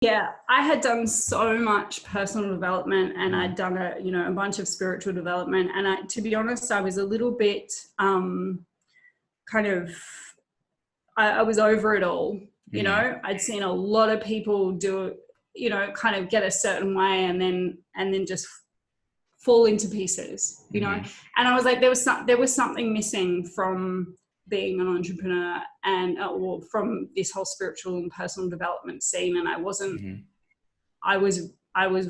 Yeah, I had done so much personal development, and I'd done a bunch of spiritual development. And to be honest, I was a little bit kind of, I was over it all. I'd seen a lot of people do, kind of get a certain way and then just fall into pieces, and I was like, there was something missing from being an entrepreneur and or from this whole spiritual and personal development scene. And I was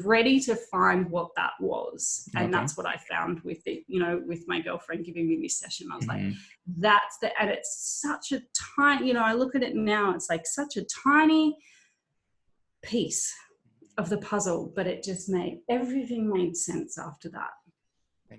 ready to find what that was. And that's what I found with it, with my girlfriend giving me this session. I was like, and it's such a tiny, I look at it now, it's like such a tiny piece of the puzzle, but it just everything made sense after that.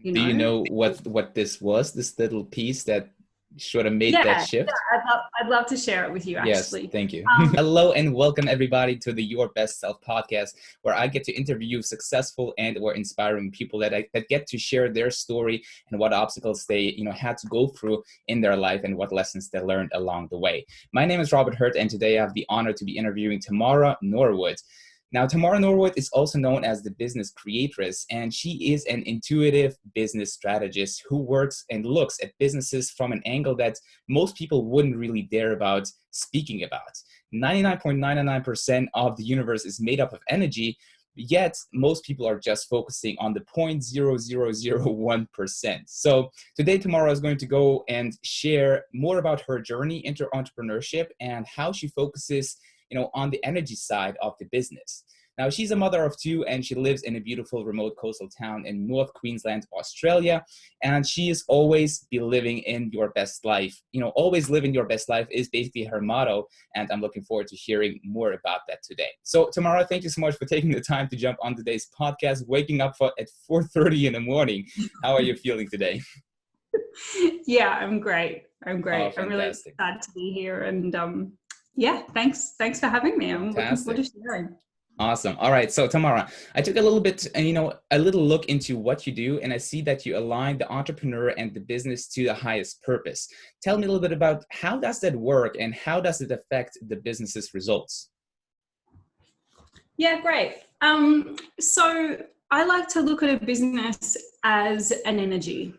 Do you know what this was, this little piece that sort of made that shift? Yeah, I'd love to share it with you, actually. Yes, thank you. Hello and welcome everybody to the Your Best Self podcast, where I get to interview successful and or inspiring people that get to share their story and what obstacles they had to go through in their life and what lessons they learned along the way. My name is Robert Hurt, and today I have the honor to be interviewing Tamara Norwood. Now, Tamara Norwood is also known as the business creatress, and she is an intuitive business strategist who works and looks at businesses from an angle that most people wouldn't really dare about speaking about. 99.99% of the universe is made up of energy, yet most people are just focusing on the 0.0001%. So today, Tamara is going to go and share more about her journey into entrepreneurship and how she focuses on the energy side of the business. Now, she's a mother of two, and she lives in a beautiful remote coastal town in North Queensland, Australia. And she is always be living in your best life. Always living your best life is basically her motto. And I'm looking forward to hearing more about that today. So, Tamara, thank you so much for taking the time to jump on today's podcast, waking up at 4:30 in the morning. How are you feeling today? Yeah, I'm great. Oh, I'm really excited to be here. And yeah, thanks for having me. I'm looking forward to sharing. Awesome. All right. So Tamara, I took a little look into what you do, and I see that you align the entrepreneur and the business to the highest purpose. Tell me a little bit about how does that work and how does it affect the business's results? Yeah, great. So I like to look at a business as an energy.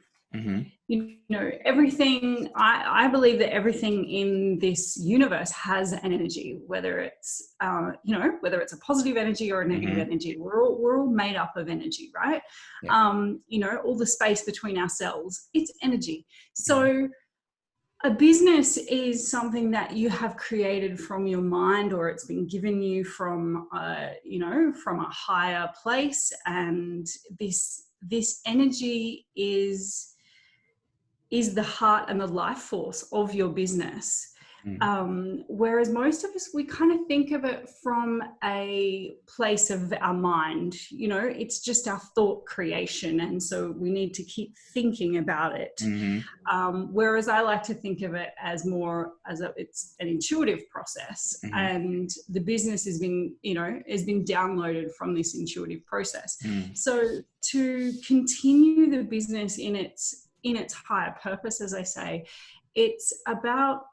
Everything, I believe that everything in this universe has an energy, whether it's a positive energy or a negative energy. We're all made up of energy, right? Yeah. All the space between our cells, it's energy. So a business is something that you have created from your mind, or it's been given you from a higher place, and this energy is the heart and the life force of your business. Whereas most of us, we kind of think of it from a place of our mind, it's just our thought creation. And so we need to keep thinking about it. Whereas I like to think of it as it's an intuitive process, and the business has been downloaded from this intuitive process. So to continue the business in its higher purpose, as I say, it's about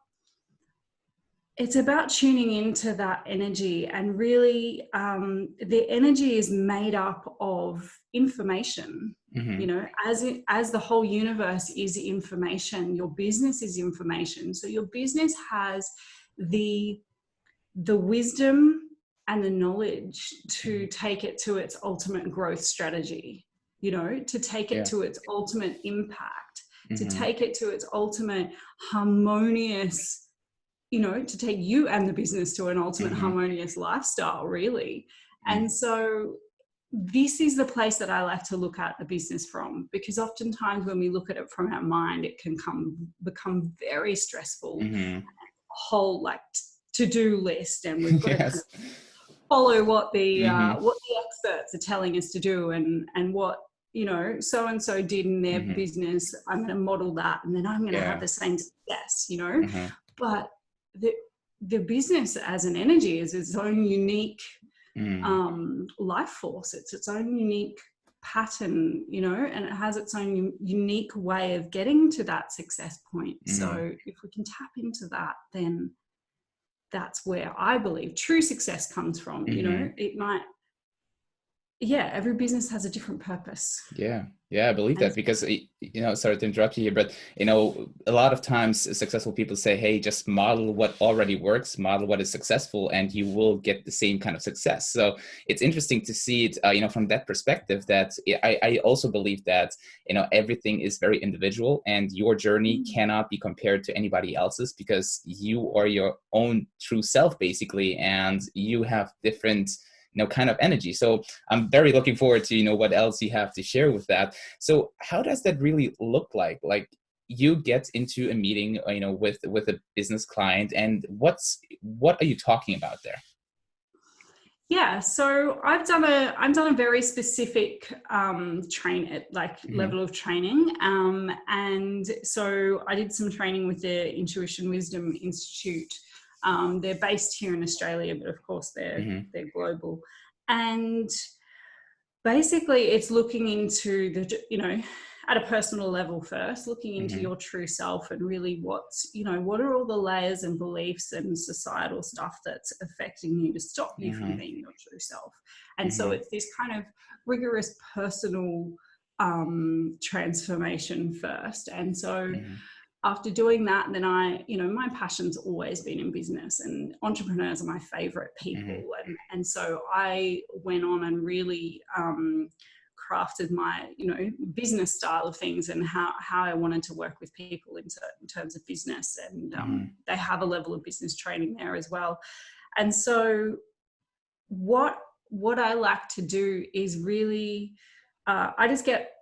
tuning into that energy. And really, the energy is made up of information. As the whole universe is information, your business is information. So your business has the wisdom and the knowledge to take it to its ultimate growth strategy, to take it to its ultimate impact, to take it to its ultimate harmonious, to take you and the business to an ultimate harmonious lifestyle, really. And so this is the place that I like to look at the business from, because oftentimes when we look at it from our mind, it can become very stressful, a whole to-do list, and we've got to kind of follow what the experts are telling us to do, and what so-and-so did in their business. I'm going to model that, and then I'm going to have the same success, But the business as an energy is its own unique life force. It's its own unique pattern, and it has its own unique way of getting to that success point. So if we can tap into that, then that's where I believe true success comes from. You know, it might, every business has a different purpose. Yeah, I believe that, because, you know, sorry to interrupt you here, but, you know, a lot of times successful people say, hey, just model what already works, model what is successful, and you will get the same kind of success. So it's interesting to see it, you know, from that perspective, that I also believe that, you know, everything is very individual, and your journey cannot be compared to anybody else's, because you are your own true self, basically, and you have different, you know, kind of energy. So I'm very looking forward to, you know, what else you have to share with that. So how does that really look like? Like, you get into a meeting, you know, with a business client, and what are you talking about there? Yeah, so I've done a very specific level of training, and so I did some training with the Intuition Wisdom Institute. They're based here in Australia, but of course they're global. And basically it's looking into the, you know, at a personal level first, looking into your true self, and really what's, you know, what are all the layers and beliefs and societal stuff that's affecting you to stop you from being your true self. And so it's this kind of rigorous personal transformation first. And so after doing that, then you know, my passion's always been in business, and entrepreneurs are my favorite people. And so I went on and really crafted my, you know, business style of things, and how I wanted to work with people in terms of business. And they have a level of business training there as well. And so what I like to do is really, I just get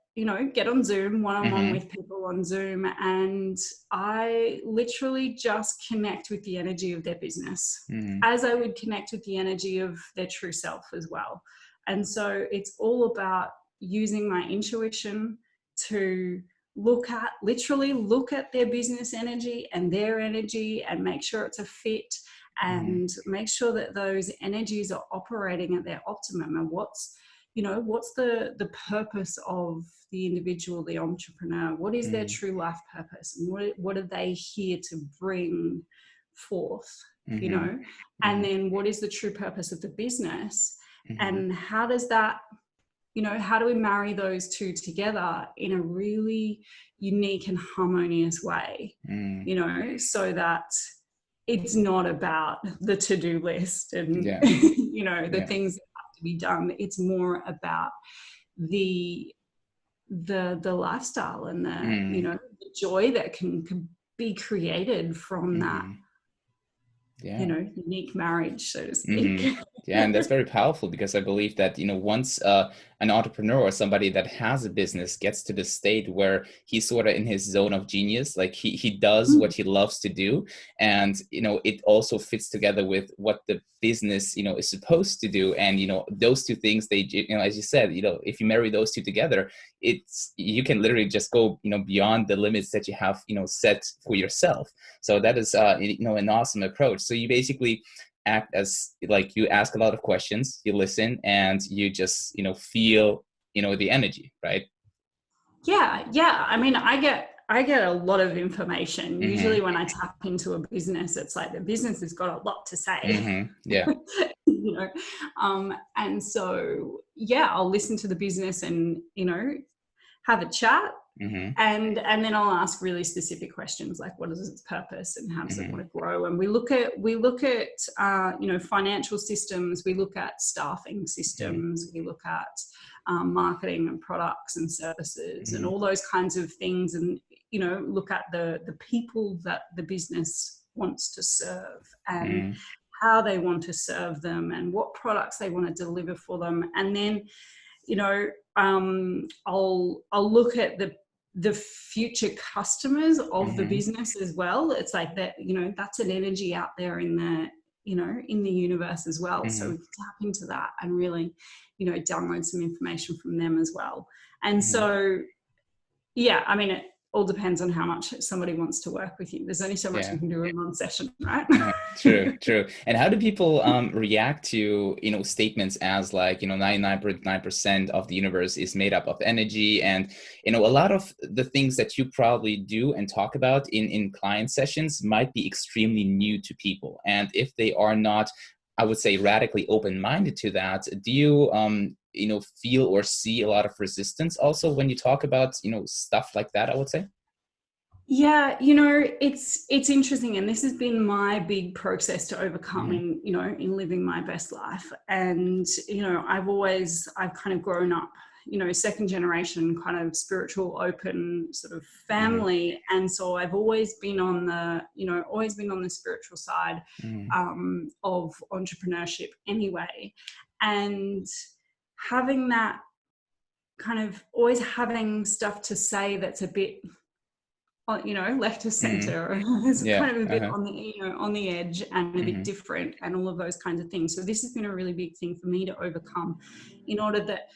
on Zoom one-on-one with people on Zoom, and I literally just connect with the energy of their business as I would connect with the energy of their true self as well. And so it's all about using my intuition to literally look at their business energy and their energy, and make sure it's a fit, and make sure that those energies are operating at their optimum. And what's the purpose of the individual, the entrepreneur? What is their true life purpose, and what are they here to bring forth, you know? And then what is the true purpose of the business, and how does that, you know, how do we marry those two together in a really unique and harmonious way, you know, so that it's not about the to-do list and you know, the things that have to be done. It's more about the lifestyle and the you know, the joy that can be created from that you know, unique marriage, so to speak. Yeah, and that's very powerful, because I believe that, you know, once an entrepreneur or somebody that has a business gets to the state where he's sort of in his zone of genius, like he does what he loves to do, and, you know, it also fits together with what the business, you know, is supposed to do. And, you know, those two things, they, you know, as you said, you know, if you marry those two together, you can literally just go, you know, beyond the limits that you have, you know, set for yourself. So that is, you know, an awesome approach. So you basically act as, like, you ask a lot of questions, you listen, and you just, you know, feel, you know, the energy, right? Yeah. I mean, I get a lot of information. Usually when I tap into a business, it's like the business has got a lot to say. Yeah. You know, and so I'll listen to the business and, you know, have a chat. And then I'll ask really specific questions, like what is its purpose and how does it want to grow? And we look at you know, financial systems, we look at staffing systems, we look at marketing and products and services and all those kinds of things, and, you know, look at the people that the business wants to serve, and how they want to serve them, and what products they want to deliver for them. And then, you know, I'll look at the future customers of the business as well. It's like that, you know, that's an energy out there in the, you know, in the universe as well. So tap into that and really, you know, download some information from them as well. And so, yeah, I mean, all depends on how much somebody wants to work with you. There's only so much you can do in one session, right? True. And how do people react to, statements as like, 99.9% of the universe is made up of energy, and, a lot of the things that you probably do and talk about in client sessions might be extremely new to people. And if they are not, I would say, radically open-minded to that, do you, feel or see a lot of resistance also when you talk about, stuff like that, I would say? Yeah, it's interesting, and this has been my big process to overcome in living my best life. And I've kind of grown up, second generation kind of spiritual, open sort of family, and so I've always been on the spiritual side of entrepreneurship anyway, and having that kind of always having stuff to say that's a bit, left of center, is kind of a bit on the edge and a bit different, and all of those kinds of things. So this has been a really big thing for me to overcome, in order that,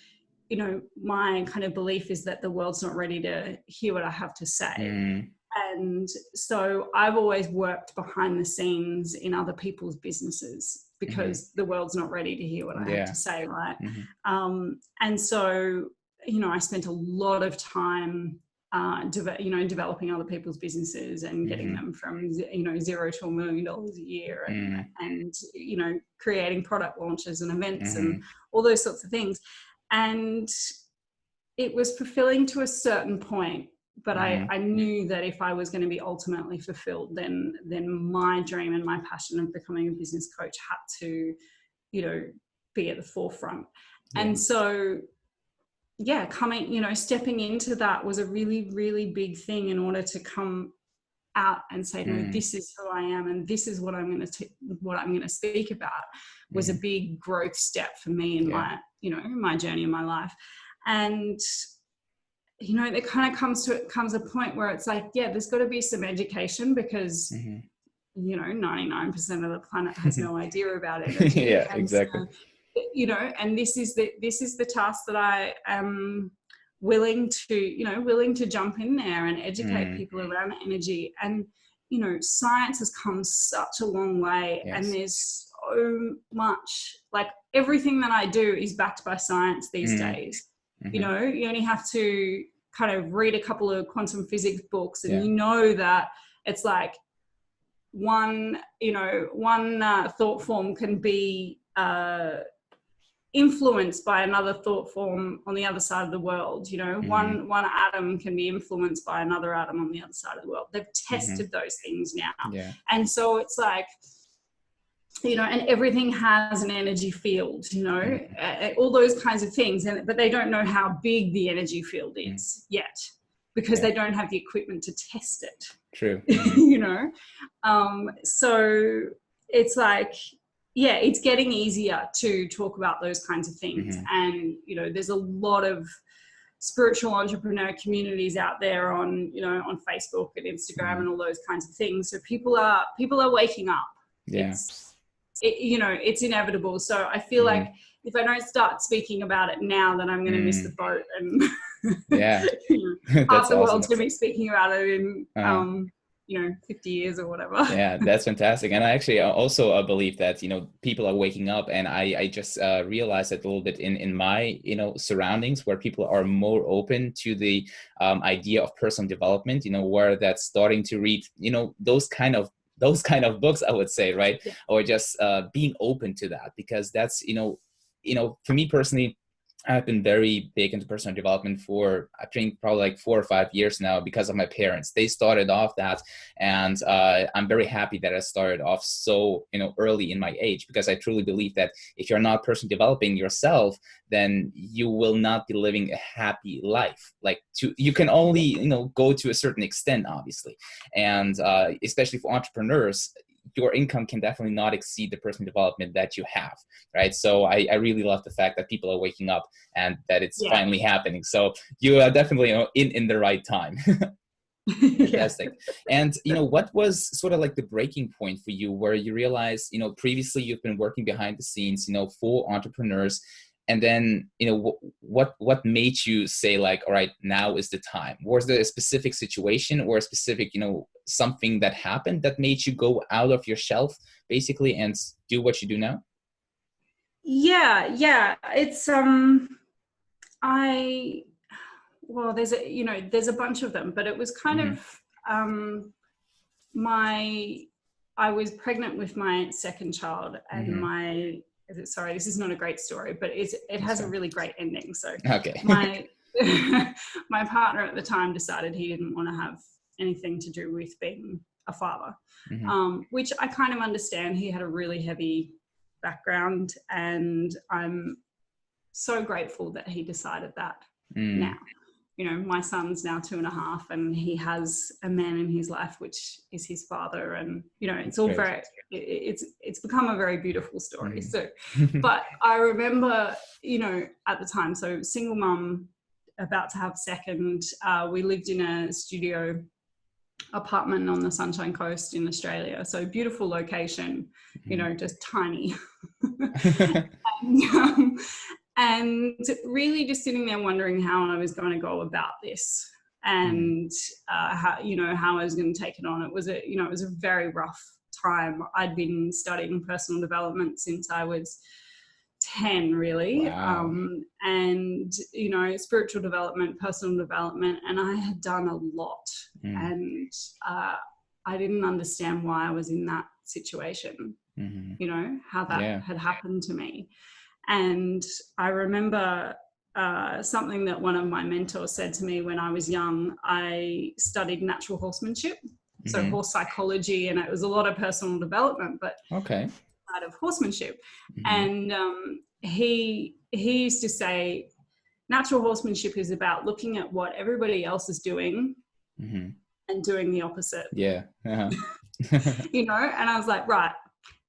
my kind of belief is that the world's not ready to hear what I have to say. And so I've always worked behind the scenes in other people's businesses, because the world's not ready to hear what I have to say, right? And so, I spent a lot of time developing other people's businesses and getting them from, $0 to $1 million a year, and creating product launches and events and all those sorts of things. And it was fulfilling to a certain point, but I knew that if I was going to be ultimately fulfilled, then my dream and my passion of becoming a business coach had to, be at the forefront. And so, stepping into that was a really, really big thing, in order to come out and say, no, this is who I am, and this is what I'm going to speak about, was a big growth step for me in my, my journey in my life. And, it kind of comes a point where it's like, there's got to be some education, because, 99% of the planet has no idea about it. Exactly. So, and this is the task that I am willing to jump in there and educate people around energy. And, science has come such a long way, and there's so much, like, everything that I do is backed by science these days. You only have to kind of read a couple of quantum physics books, and that it's like one thought form can be influenced by another thought form on the other side of the world. One atom can be influenced by another atom on the other side of the world. They've tested those things now. And so it's like, and everything has an energy field, all those kinds of things. But they don't know how big the energy field is yet, because they don't have the equipment to test it. True. So it's like, it's getting easier to talk about those kinds of things. And, there's a lot of spiritual entrepreneur communities out there on Facebook and Instagram and all those kinds of things. So people are waking up. It's inevitable. So I feel like if I don't start speaking about it now, then I'm going to miss the boat, and half the world's going to be speaking about it in 50 years or whatever. Yeah, that's fantastic. And I actually also believe that, people are waking up, and I just realized that a little bit in my, surroundings, where people are more open to the idea of personal development, where that's starting to read, those kind of books, I would say, right? Or just being open to that, because that's, for me personally, I've been very big into personal development for, I think, probably like 4 or 5 years now, because of my parents. They started off that, and I'm very happy that I started off so, early in my age, because I truly believe that if you're not personally developing yourself, then you will not be living a happy life. Like, you can only, go to a certain extent, obviously, and especially for entrepreneurs, your income can definitely not exceed the personal development that you have, right? So I really love the fact that people are waking up and that it's finally happening. So you are definitely, in the right time. Fantastic. And, what was sort of like the breaking point for you, where you realized, previously you've been working behind the scenes, for entrepreneurs, And then, what made you say like, all right, now is the time? Was there a specific situation or a specific, something that happened that made you go out of your shelf basically and do what you do now? Yeah. It's, there's a bunch of them, but it was kind of, I was pregnant with my second child, and sorry, this is not a great story, but it has a really great ending. So okay. my partner at the time decided he didn't want to have anything to do with being a father, which I kind of understand. He had a really heavy background, and I'm so grateful that he decided that now. My son's now 2.5, and he has a man in his life, which is his father. And, it's all it's become a very beautiful story. So, but I remember, at the time, so single mum, about to have second, we lived in a studio apartment on the Sunshine Coast in Australia. So beautiful location, just tiny. And really just sitting there wondering how I was going to go about this, and how I was going to take it on. It was a very rough time. I'd been studying personal development since I was 10, really. Wow. And spiritual development, personal development, and I had done a lot. And I didn't understand why I was in that situation, how that had happened to me. And I remember something that one of my mentors said to me when I was young. I studied natural horsemanship, so horse psychology, and it was a lot of personal development, but out of horsemanship. And he used to say, natural horsemanship is about looking at what everybody else is doing and doing the opposite. Yeah. And I was like, right.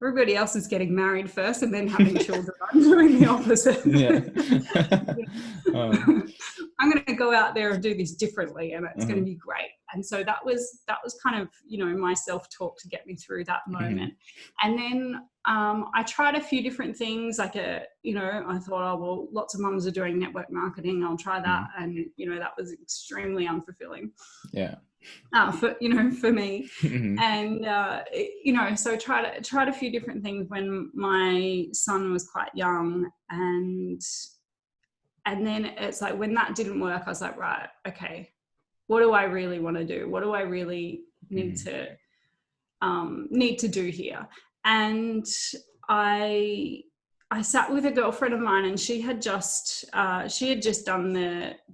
Everybody else is getting married first and then having children. I'm doing the opposite. I'm going to go out there and do this differently, and it's going to be great. And so that was kind of, my self-talk to get me through that moment. And then I tried a few different things. Like, I thought, oh, well, lots of mums are doing network marketing. I'll try that. And, that was extremely unfulfilling. Yeah. For me. And, so tried a few different things when my son was quite young, and then it's like, when that didn't work, I was like, right, okay, what do I really want to do? What do I really need to do here? And I sat with a girlfriend of mine, and she had just done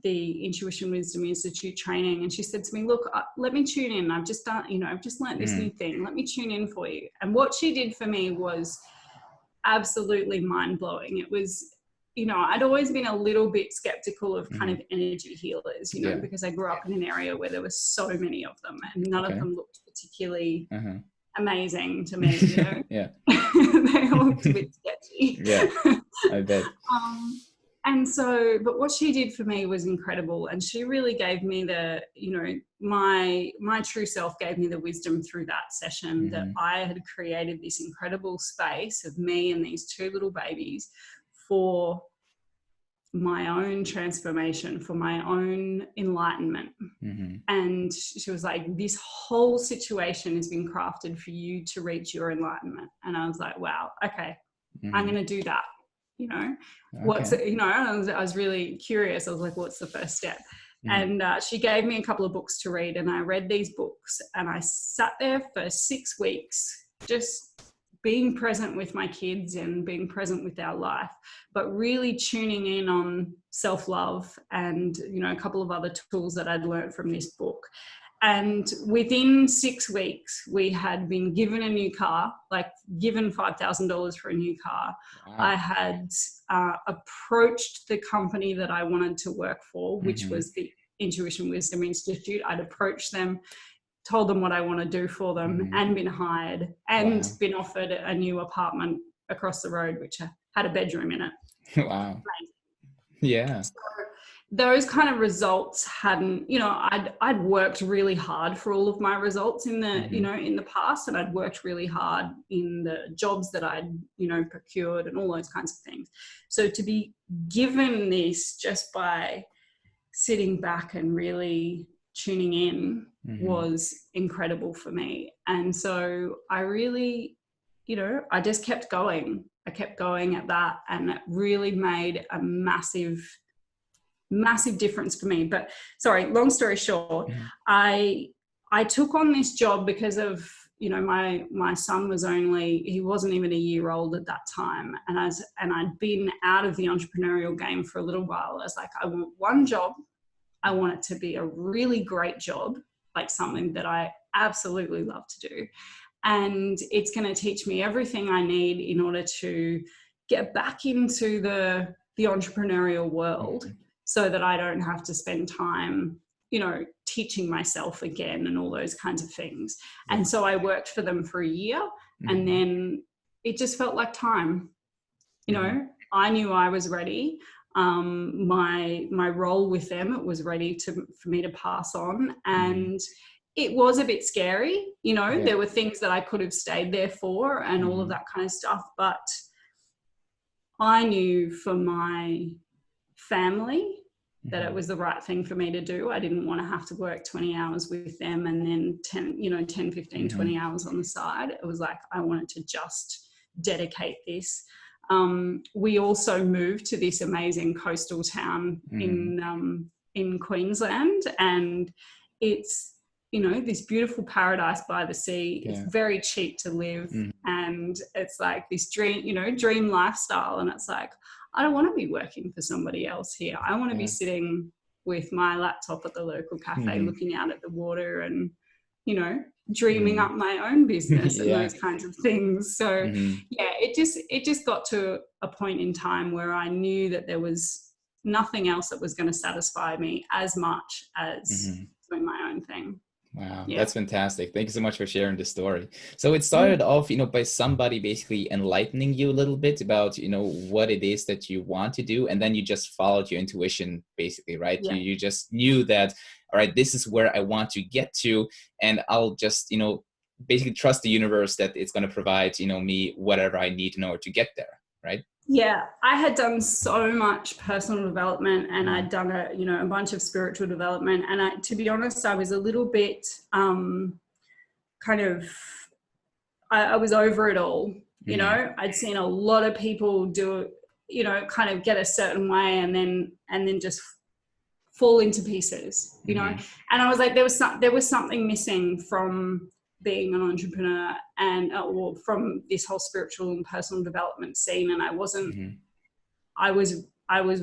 the Intuition Wisdom Institute training, and she said to me, look, let me tune in. I've just done, I've just learned this new thing. Let me tune in for you. And what she did for me was absolutely mind-blowing. It was, I'd always been a little bit skeptical of kind of energy healers, because I grew up in an area where there were so many of them, and none of them looked particularly amazing to me. Yeah. They all looked a bit sketchy. Yeah, I bet. And so, but what she did for me was incredible, and she really gave me the, my true self gave me the wisdom through that session that I had created this incredible space of me and these two little babies for my own transformation, for my own enlightenment. And she was like, this whole situation has been crafted for you to reach your enlightenment. And I was like, wow, okay, I'm going to do that. What's it, I was really curious. I was like, what's the first step? And she gave me a couple of books to read, and I read these books, and I sat there for 6 weeks just being present with my kids and being present with our life, but really tuning in on self-love and, a couple of other tools that I'd learned from this book. And within 6 weeks, we had been given a new car, like given $5,000 for a new car. Wow. I had approached the company that I wanted to work for, which was the Intuition Wisdom Institute. I'd approached them, told them what I want to do for them, and been hired, and been offered a new apartment across the road, which had a bedroom in it. Wow. Yeah. So those kind of results hadn't, you know, I'd worked really hard for all of my results in the, you know, in the past, and I'd worked really hard in the jobs that I'd, you know, procured and all those kinds of things. So to be given this just by sitting back and really tuning in was incredible for me. And so I really, you know, I just kept going. I kept going at that, and it really made a massive difference for me. But sorry, long story short, I took on this job because of, you know, my son was he wasn't even a year old at that time. And I'd been out of the entrepreneurial game for a little while. I was like, I want one job. I want it to be a really great job, like something that I absolutely love to do. And it's going to teach me everything I need in order to get back into the entrepreneurial world, so that I don't have to spend time, you know, teaching myself again and all those kinds of things. And so I worked for them for a year, and then it just felt like time. You know, I knew I was ready. My role with them, it was ready for me to pass on. And it was a bit scary, you know, there were things that I could have stayed there for and all of that kind of stuff. But I knew for my family that it was the right thing for me to do. I didn't want to have to work 20 hours with them and then 10, 15, 20 hours on the side. It was like, I wanted to just dedicate this. We also moved to this amazing coastal town in Queensland, and it's, you know, this beautiful paradise by the sea. It's very cheap to live, and it's like this dream lifestyle. And it's like, I don't want to be working for somebody else here. I want to be sitting with my laptop at the local cafe, looking out at the water and, you know, dreaming up my own business and those kinds of things. So it just got to a point in time where I knew that there was nothing else that was going to satisfy me as much as doing my own thing. Wow, that's fantastic. Thank you so much for sharing the story. So it started off, you know, by somebody basically enlightening you a little bit about, you know, what it is that you want to do. And then you just followed your intuition, basically, right? Yeah. You just knew that, all right, this is where I want to get to. And I'll just, you know, basically trust the universe that it's going to provide, you know, me whatever I need in order to get there, right? Yeah, I had done so much personal development, and I'd done a bunch of spiritual development. And to be honest, I was a little bit I was over it all. You know, I'd seen a lot of people do, you know, kind of get a certain way and then just fall into pieces, you know. And I was like, there was something missing from being an entrepreneur and or from this whole spiritual and personal development scene. And I wasn't, I was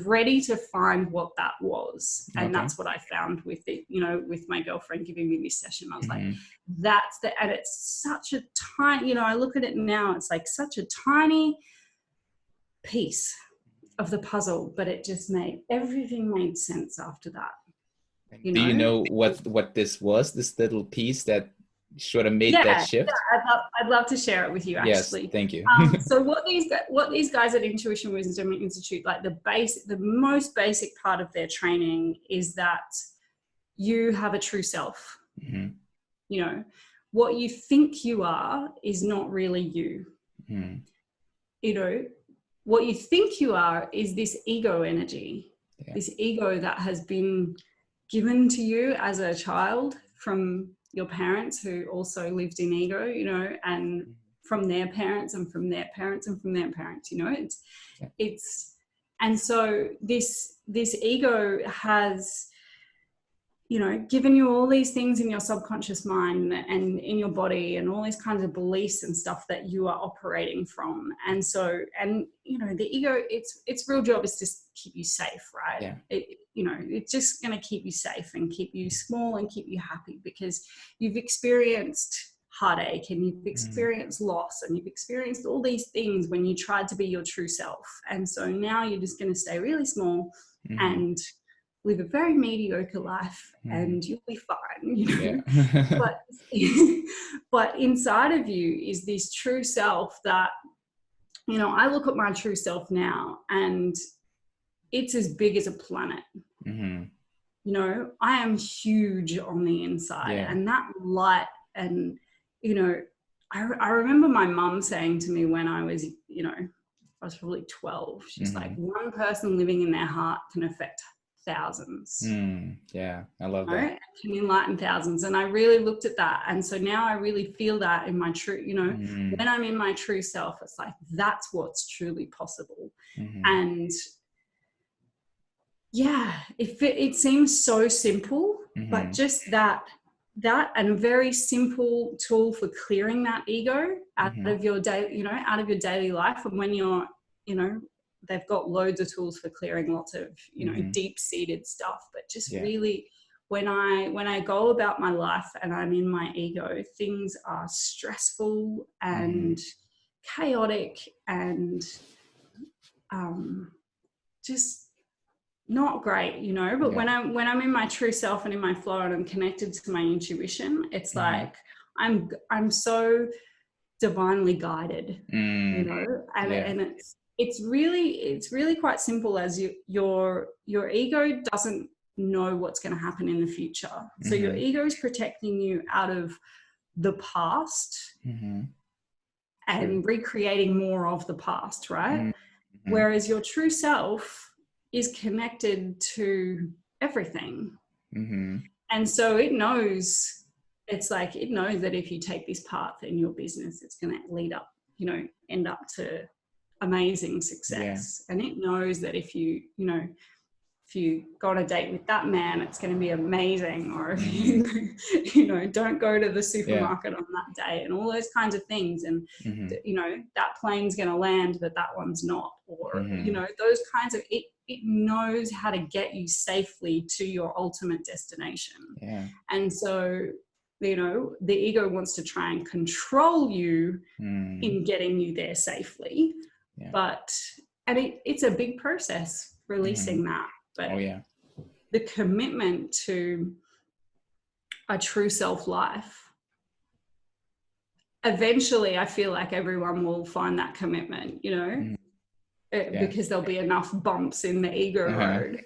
ready to find what that was. And that's what I found with it, you know, with my girlfriend giving me this session. I was like, and it's such a tiny, you know, I look at it now, it's like such a tiny piece of the puzzle, but it just everything made sense after that. Do you know what this was, this little piece that sort of made that shift? Yeah, I'd love to share it with you, actually. Yes, thank you. So what these guys at Intuition Wisdom Institute, like the most basic part of their training is that you have a true self. You know, what you think you are is not really you. You know, what you think you are is this ego energy, this ego that has been given to you as a child from your parents who also lived in ego, you know, and from their parents and from their parents and from their parents, you know, it's, and so this ego has, you know, given you all these things in your subconscious mind and in your body and all these kinds of beliefs and stuff that you are operating from. And so, and, you know, the ego, its real job is to keep you safe, right? Yeah. You know, it's just going to keep you safe and keep you small and keep you happy because you've experienced heartache and you've experienced loss and you've experienced all these things when you tried to be your true self. And so now you're just going to stay really small and live a very mediocre life and you'll be fine, you know. Yeah. but inside of you is this true self that, you know, I look at my true self now and it's as big as a planet. You know, I am huge on the inside, and that light, and, you know, I remember my mum saying to me when I was, you know, I was probably 12, she's like, one person living in their heart can affect thousands. Yeah, I love that. Right? Can enlighten thousands. And I really looked at that. And so now I really feel that in my true, you know, when I'm in my true self, it's like, that's what's truly possible. And yeah, it seems so simple, but just that and a very simple tool for clearing that ego out of your day, you know, out of your daily life. And when you're, you know, they've got loads of tools for clearing lots of, you know, deep-seated stuff, but just really when I go about my life and I'm in my ego, things are stressful and chaotic and just not great, you know. But when I'm in my true self and in my flow and I'm connected to my intuition, it's like I'm so divinely guided, you know. And it's really quite simple, as your ego doesn't know what's going to happen in the future. So your ego is protecting you out of the past and recreating more of the past, right? Whereas your true self is connected to everything. And so it knows, it's like, it knows that if you take this path in your business, it's going to lead up, you know, end up to amazing success. And it knows that if you, you know, if you go on a date with that man, it's going to be amazing. Or if you know, don't go to the supermarket on that day, and all those kinds of things. And, you know, that plane's going to land, but that one's not. Or, you know, those kinds of, it knows how to get you safely to your ultimate destination. And so, you know, the ego wants to try and control you in getting you there safely. But, and it's a big process releasing that. But the commitment to a true self life, eventually I feel like everyone will find that commitment, you know, because there'll be enough bumps in the ego road,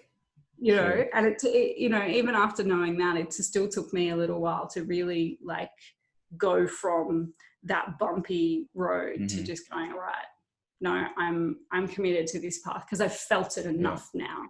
you know. And it, you know, even after knowing that, it still took me a little while to really like go from that bumpy road to just going, all right, no, I'm committed to this path because I've felt it enough now.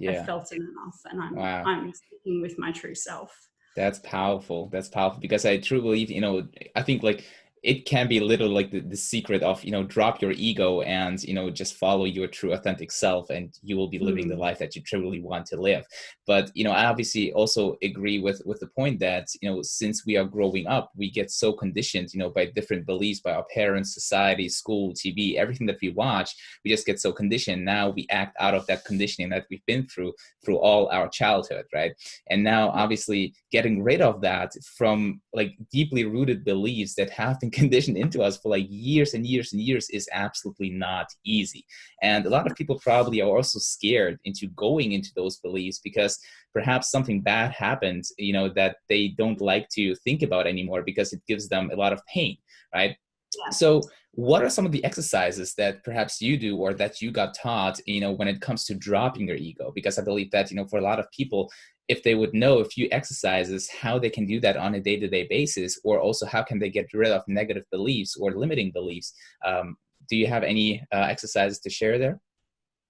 I've felt it enough, and I'm sticking with my true self. That's powerful. That's powerful, because I truly believe, you know, I think like it can be literally like the secret of, you know, drop your ego and, you know, just follow your true authentic self, and you will be living the life that you truly want to live. But, you know, I obviously also agree with the point that, you know, since we are growing up, we get so conditioned, you know, by different beliefs, by our parents, society, school, TV, everything that we watch, we just get so conditioned. Now we act out of that conditioning that we've been through all our childhood, right? And now obviously getting rid of that from like deeply rooted beliefs that have been conditioned into us for like years and years and years is absolutely not easy. And a lot of people probably are also scared into going into those beliefs because perhaps something bad happened, you know, that they don't like to think about anymore because it gives them a lot of pain, right? So what are some of the exercises that perhaps you do or that you got taught, you know, when it comes to dropping your ego? Because I believe that, you know, for a lot of people, if they would know a few exercises, how they can do that on a day-to-day basis, or also how can they get rid of negative beliefs or limiting beliefs? Do you have any exercises to share there?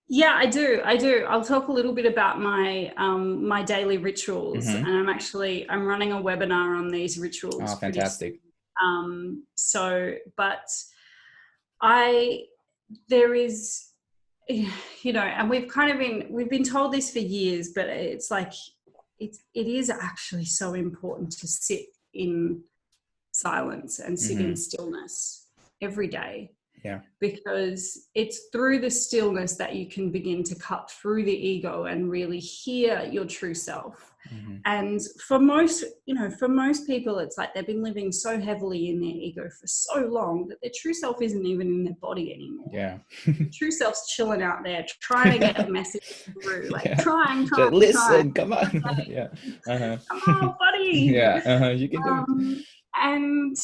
Yeah, I do. I'll talk a little bit about my my daily rituals, and I'm running a webinar on these rituals. Oh, fantastic. There is, you know, and we've been told this for years, but it's like, it is actually so important to sit in silence and sit in stillness every day. Because it's through the stillness that you can begin to cut through the ego and really hear your true self. And for most people, it's like they've been living so heavily in their ego for so long that their true self isn't even in their body anymore. True self's chilling out there trying to get a message through, like trying listen, come on. Come on, buddy. You can do it. And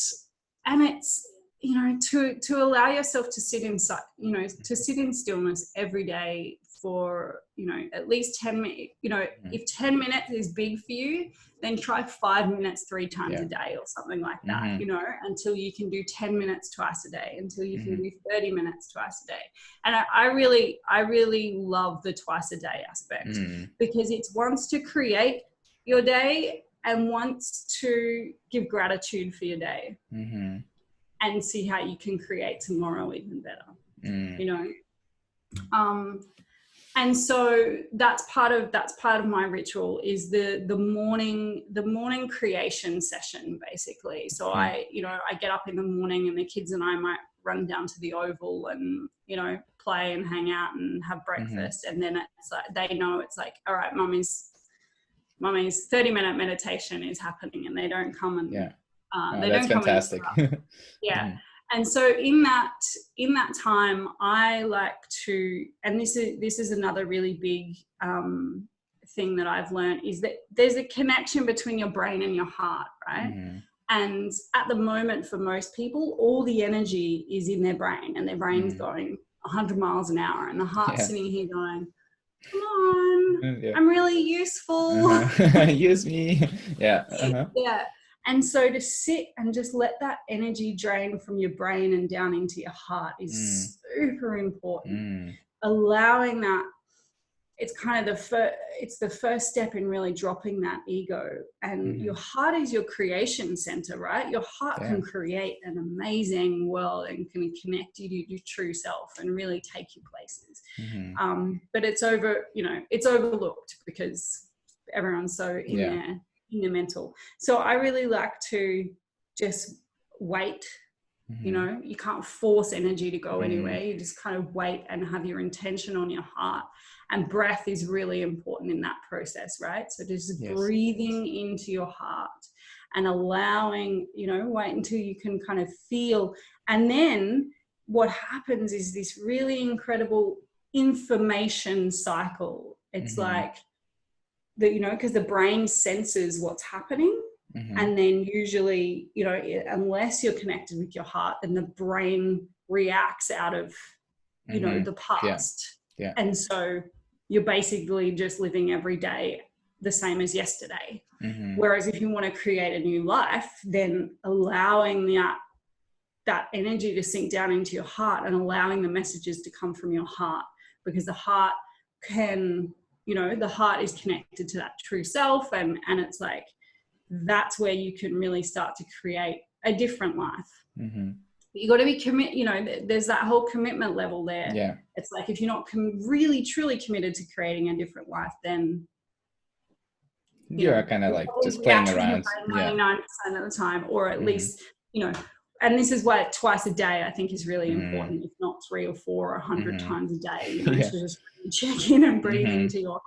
you know, to allow yourself to sit inside, you know, to sit in stillness every day for, you know, at least 10 minutes. You know, if 10 minutes is big for you, then try 5 minutes 3 times a day or something like that, you know, until you can do 10 minutes twice a day, until you can do 30 minutes twice a day. And I really love the twice a day aspect, because it wants to create your day and wants to give gratitude for your day, and see how you can create tomorrow even better, you know. And so that's part of my ritual, is the morning creation session, basically. So I get up in the morning, and the kids and I might run down to the oval and, you know, play and hang out and have breakfast. And then it's like, they know it's like, all right, mommy's 30-minute meditation is happening, and they don't come and they that's don't come fantastic. And so in that time, I like to, and this is another really big thing that I've learned, is that there's a connection between your brain and your heart, right? And at the moment, for most people, all the energy is in their brain, and their brain's going 100 miles an hour, and the heart's sitting here going, come on, I'm really useful. Use me. Yeah. Yeah. And so to sit and just let that energy drain from your brain and down into your heart is super important. Allowing that, it's kind of the first step in really dropping that ego. And your heart is your creation center, right? Your heart can create an amazing world and can connect you to your true self and really take you places. But it's overlooked because everyone's so in their mental. So I really like to just wait. You know, you can't force energy to go anywhere. You just kind of wait and have your intention on your heart. And breath is really important in that process, right? So just breathing into your heart and allowing, you know, wait until you can kind of feel. And then what happens is this really incredible information cycle. It's like, that, you know, because the brain senses what's happening, and then usually, you know, unless you're connected with your heart, then the brain reacts out of, you know, the past. And so you're basically just living every day the same as yesterday. Whereas if you want to create a new life, then allowing that energy to sink down into your heart and allowing the messages to come from your heart, because the heart can, you know, the heart is connected to that true self, and it's like, that's where you can really start to create a different life. You got to be you know, there's that whole commitment level there. It's like, if you're not really truly committed to creating a different life, then you're kind of like just playing around 99% of the time, or at least, you know. And this is why twice a day, I think, is really important, if not 3 or 4 or 100 times a day, you know, to just check in and breathe into your heart.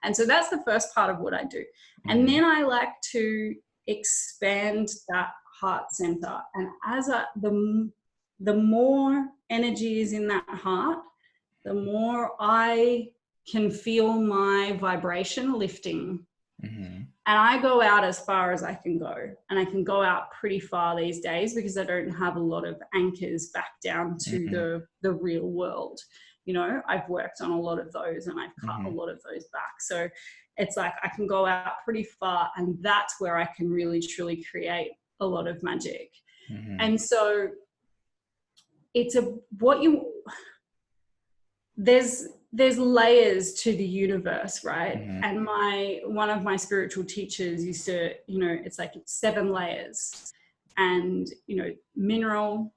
And so that's the first part of what I do. And then I like to expand that heart center. And as the more energy is in that heart, the more I can feel my vibration lifting. And I go out as far as I can go, and I can go out pretty far these days because I don't have a lot of anchors back down to the real world. You know, I've worked on a lot of those, and I've cut a lot of those back. So it's like I can go out pretty far, and that's where I can really truly create a lot of magic. And so it's there's layers to the universe, right? And one of my spiritual teachers used to, you know, it's like it's 7 layers, and, you know, mineral,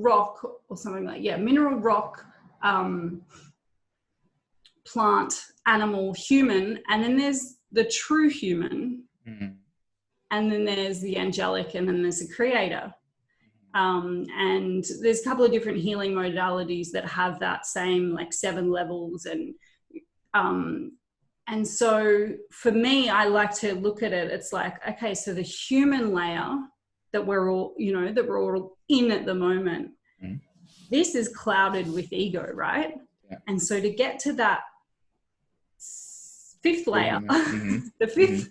rock, or something like, mineral, rock, plant, animal, human, and then there's the true human, and then there's the angelic, and then there's the creator. And there's a couple of different healing modalities that have that same, like, 7 levels. And so for me, I like to look at it. It's like, okay, so the human layer that we're all, you know, that we're all in at the moment, this is clouded with ego, right? And so to get to that fifth layer, the fifth,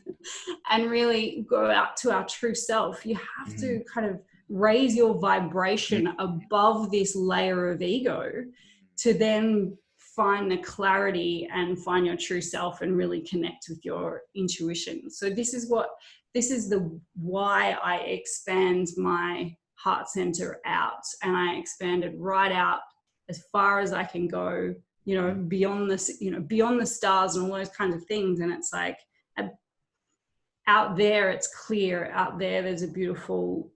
and really go out to our true self. You have to kind of raise your vibration above this layer of ego to then find the clarity and find your true self and really connect with your intuition. So this is the why I expand my heart center out, and I expand it right out as far as I can go, you know, beyond this, you know, beyond the stars and all those kinds of things. And it's like out there, it's clear. Out there, there's a beautiful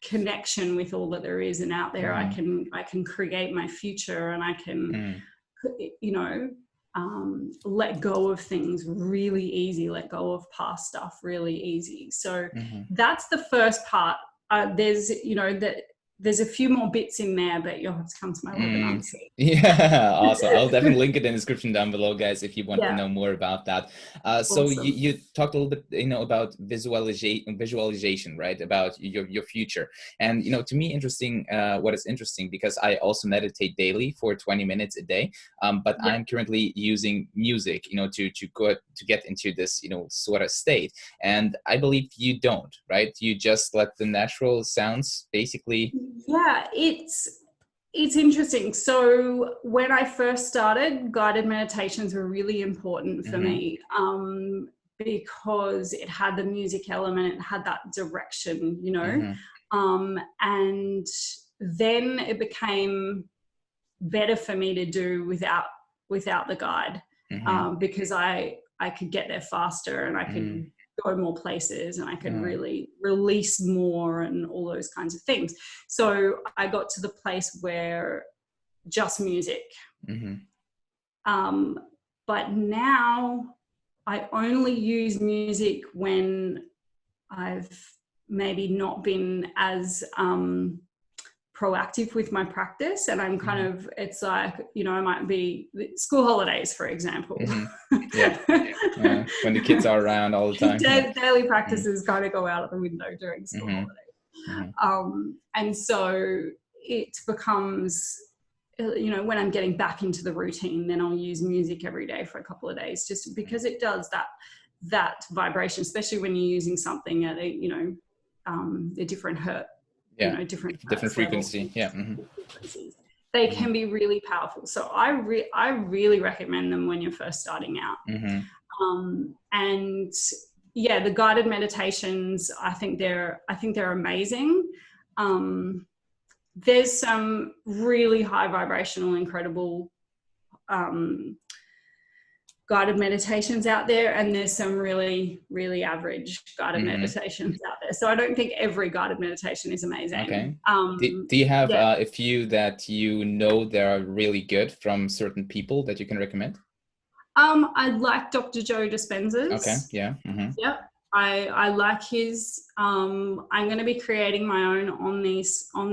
connection with all that there is, and out there I can create my future, and I can you know, let go of things really easy, let go of past stuff really easy. So that's the first part. There's, you know, that there's a few more bits in there, but you'll have to come to my webinar and see. Yeah, awesome. I'll definitely link it in the description down below, guys, if you want to know more about that. So awesome. you talked a little bit, you know, about visualization, right? About your future. And, you know, to me, interesting, what is interesting, because I also meditate daily for 20 minutes a day. But I'm currently using music, you know, to get into this, you know, sort of state. And I believe you don't, right? You just let the natural sounds basically. Yeah, it's interesting. So when I first started, guided meditations were really important for me, because it had the music element, it had that direction, you know, and then it became better for me to do without the guide, because I could get there faster, and I could go more places, and I could really release more and all those kinds of things. So I got to the place where just music. But now I only use music when I've maybe not been as proactive with my practice, and I'm kind of, it's like, you know, I might be school holidays, for example. When the kids are around all the time. Daily practices kind of go out of the window during school holidays. And so it becomes, you know, when I'm getting back into the routine, then I'll use music every day for a couple of days, just because it does that vibration, especially when you're using something at a, you know, a different hertz. You know, different frequency. Frequencies. They can be really powerful. So I really recommend them when you're first starting out. And yeah, the guided meditations, I think they're amazing. There's some really high vibrational, incredible guided meditations out there, and there's some really, really average guided meditations out there. So I don't think every guided meditation is amazing. Okay. Do you have a few that you know that are really good from certain people that you can recommend? I like Dr. Joe Dispenza's. Okay. Yeah. Yep. I like his. I'm going to be creating my own on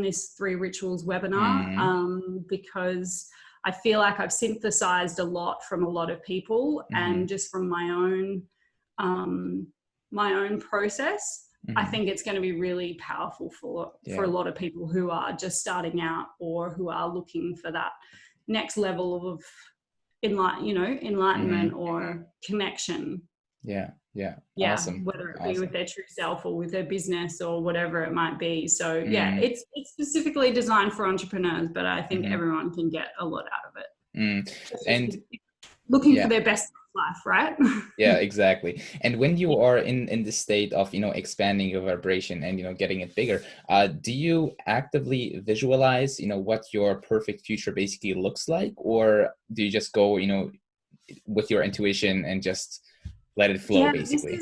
this 3 rituals webinar, because I feel like I've synthesized a lot from a lot of people, and just from my own process. I think it's going to be really powerful for a lot of people who are just starting out, or who are looking for that next level of enlightenment or connection. Yeah. Awesome. Whether it be with their true self or with their business or whatever it might be. So it's specifically designed for entrepreneurs, but I think everyone can get a lot out of it. And looking for their best life, right? Yeah, exactly. And when you are in the state of, you know, expanding your vibration and, you know, getting it bigger, do you actively visualize, you know, what your perfect future basically looks like, or do you just go, you know, with your intuition and just let it flow, basically?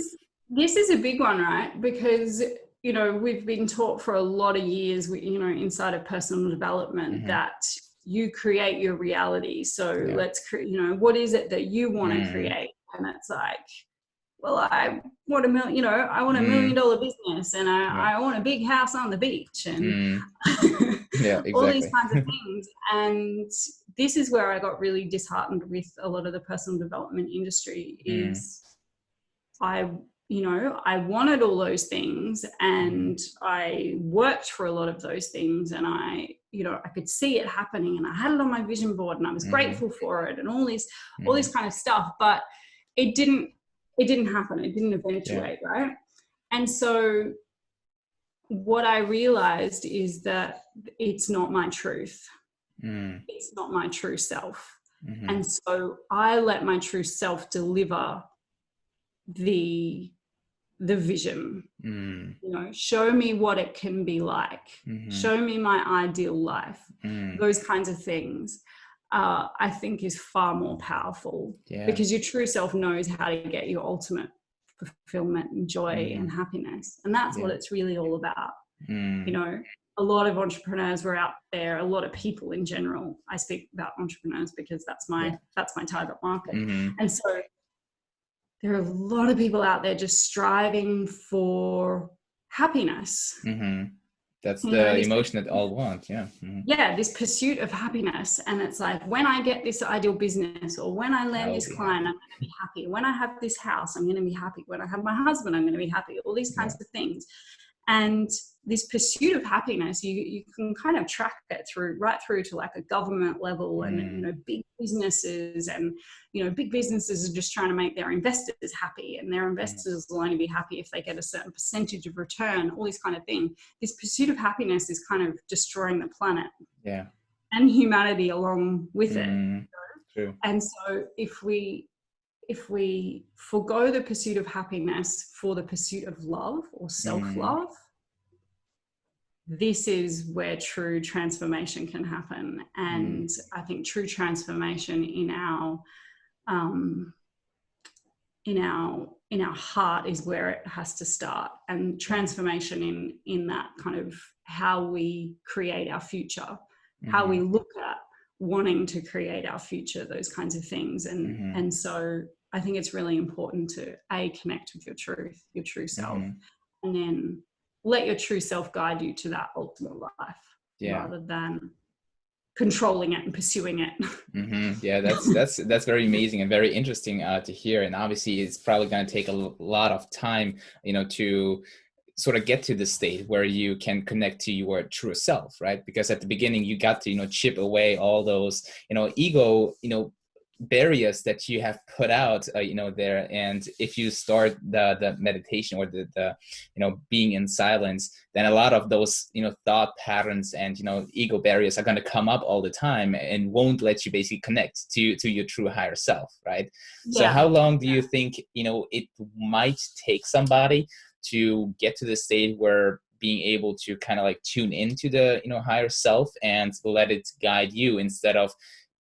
This is a big one, right? Because, you know, we've been taught for a lot of years, you know, inside of personal development, that you create your reality. So let's create, you know, what is it that you want to create? And it's like, well, I want $1 million, you know, I want $1 million business, and I want a big house on the beach, and all these kinds of things. And this is where I got really disheartened with a lot of the personal development industry is I wanted all those things, and I worked for a lot of those things, and I, I could see it happening, and I had it on my vision board, and I was grateful for it, and all this kind of stuff, but it didn't happen. It didn't eventuate, right? And so what I realized is that it's not my truth. It's not my true self. And so I let my true self deliver the vision. Show me what it can be like. Show me my ideal life. Those kinds of things, I think, is far more powerful, because your true self knows how to get you ultimate fulfillment and joy and happiness. And that's what it's really all about. A lot of entrepreneurs were out there, a lot of people in general. I speak about entrepreneurs because that's my target market. And so there are a lot of people out there just striving for happiness. That's the emotion that all want. Yeah, this pursuit of happiness. And it's like, when I get this ideal business, or when I land this client, I'm going to be happy. When I have this house, I'm going to be happy. When I have my husband, I'm going to be happy. All these kinds of things. And this pursuit of happiness, you can kind of track it right through to like a government level, and big businesses, and big businesses are just trying to make their investors happy, and their investors will only be happy if they get a certain percentage of return, all this kind of thing. This pursuit of happiness is kind of destroying the planet and humanity along with it. True. And so if we forgo the pursuit of happiness for the pursuit of love or self-love, this is where true transformation can happen. And I think true transformation in our heart is where it has to start, and transformation in that kind of how we create our future, how we look at wanting to create our future, those kinds of things. And so I think it's really important to connect with your truth, your true self, and then let your true self guide you to that ultimate life, rather than controlling it and pursuing it. Yeah, that's very amazing and very interesting to hear. And obviously it's probably going to take a lot of time, to sort of get to the state where you can connect to your true self, right? Because at the beginning you got to, chip away all those, ego, barriers that you have put out, there. And if you start the meditation or the being in silence, then a lot of those, thought patterns and, ego barriers are going to come up all the time and won't let you basically connect to your true higher self, right? So how long do you think, it might take somebody to get to the state where being able to kind of like tune into the, higher self and let it guide you, instead of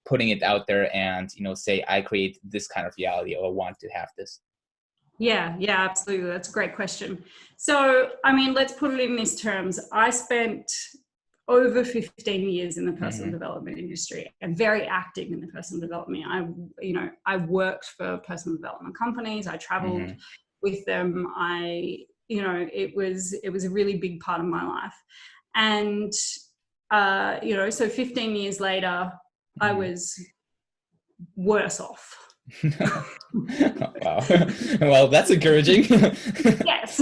putting it out there and, say, I create this kind of reality, or want to have this? Yeah, absolutely. That's a great question. So, let's put it in these terms. I spent over 15 years in the personal development industry, and very active in the personal development. I worked for personal development companies. I traveled with them. It was a really big part of my life. And, so 15 years later, I was worse off. Wow. Well, that's encouraging. Yes.